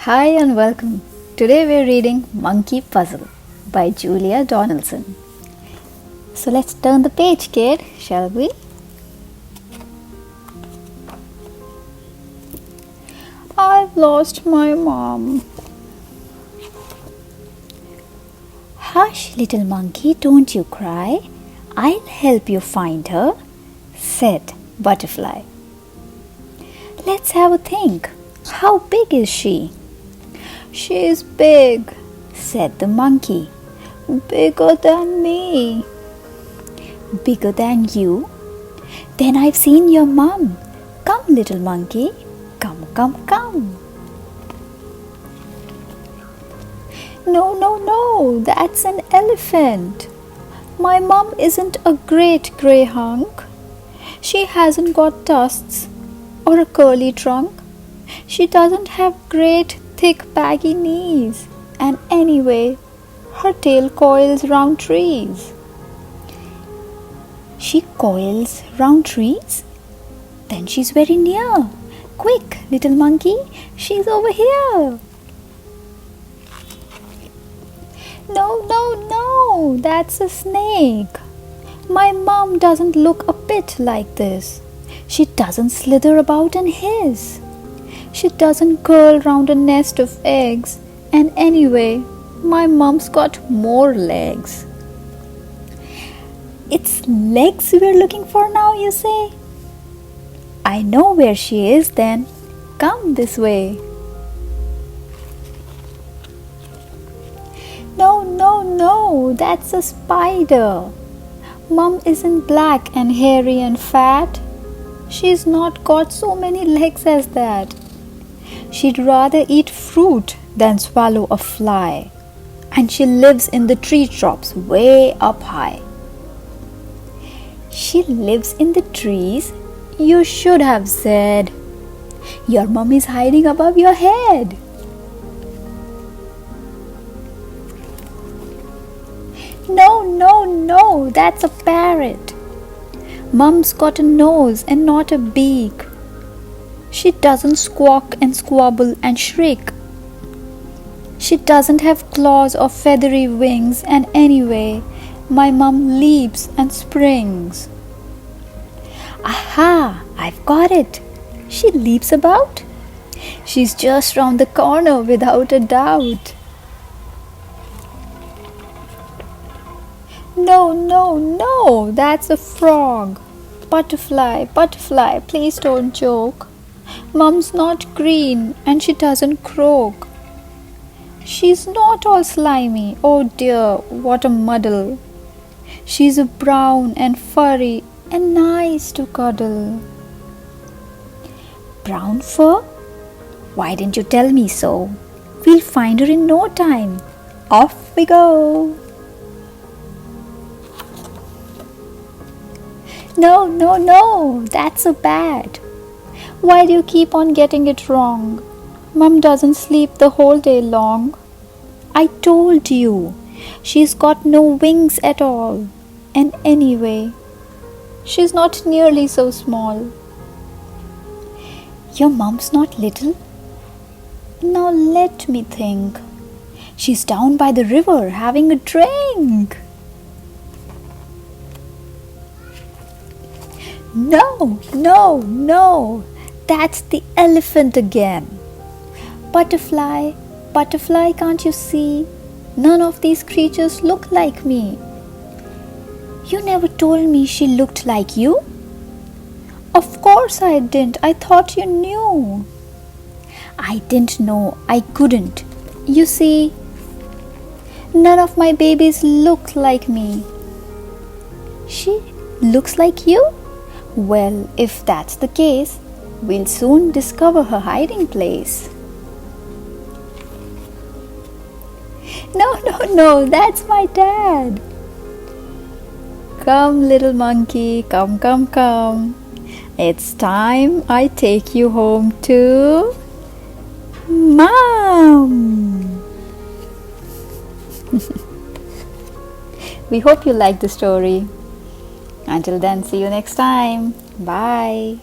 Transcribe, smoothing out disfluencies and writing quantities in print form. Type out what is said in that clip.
Hi and welcome. Today we're reading Monkey Puzzle by Julia Donaldson. So let's turn the page, kid, shall we? I've lost my mom. Hush, little monkey, don't you cry. I'll help you find her, said Butterfly. Let's have a think. How big is she? She's big, said the monkey. Bigger than me. Bigger than you? Then I've seen your mum. Come, little monkey. Come, come, come. No, that's an elephant. My mum isn't a great grey hunk. She hasn't got tusks or a curly trunk. She doesn't have great thick baggy knees, and anyway, her tail coils round trees. She coils round trees? Then she's very near. Quick, little monkey, she's over here. No, that's a snake. My mom doesn't look a bit like this. She doesn't slither about and hiss. She doesn't curl round a nest of eggs, and anyway, my mom's got more legs. It's legs we're looking for now, you say? I know where she is then. Come this way. No, that's a spider. Mom isn't black and hairy and fat. She's not got so many legs as that. She'd rather eat fruit than swallow a fly. And she lives in the treetops way up high. She lives in the trees? You should have said. Your mum is hiding above your head. No, that's a parrot. Mum's got a nose and not a beak. She doesn't squawk and squabble and shriek. She doesn't have claws or feathery wings, and anyway, my mum leaps and springs. Aha, I've got it. She leaps about. She's just round the corner without a doubt. No, that's a frog. Butterfly, please don't joke. Mum's not green and she doesn't croak. She's not all slimy, oh dear, what a muddle. She's a brown and furry and nice to cuddle. Brown fur? Why didn't you tell me so? We'll find her in no time. Off we go. No, that's a bat. Why do you keep on getting it wrong? Mum doesn't sleep the whole day long. I told you, she's got no wings at all. And anyway, she's not nearly so small. Your mum's not little? Now let me think. She's down by the river having a drink. No, that's the elephant again. Butterfly, can't you see? None of these creatures look like me. You never told me she looked like you. Of course I didn't. I thought you knew. I didn't know. I couldn't. You see, none of my babies look like me. She looks like you? Well, if that's the case, we'll soon discover her hiding place. No, that's my dad. Come, little monkey, come. It's time I take you home to Mom. We hope you liked the story. Until then, see you next time. Bye.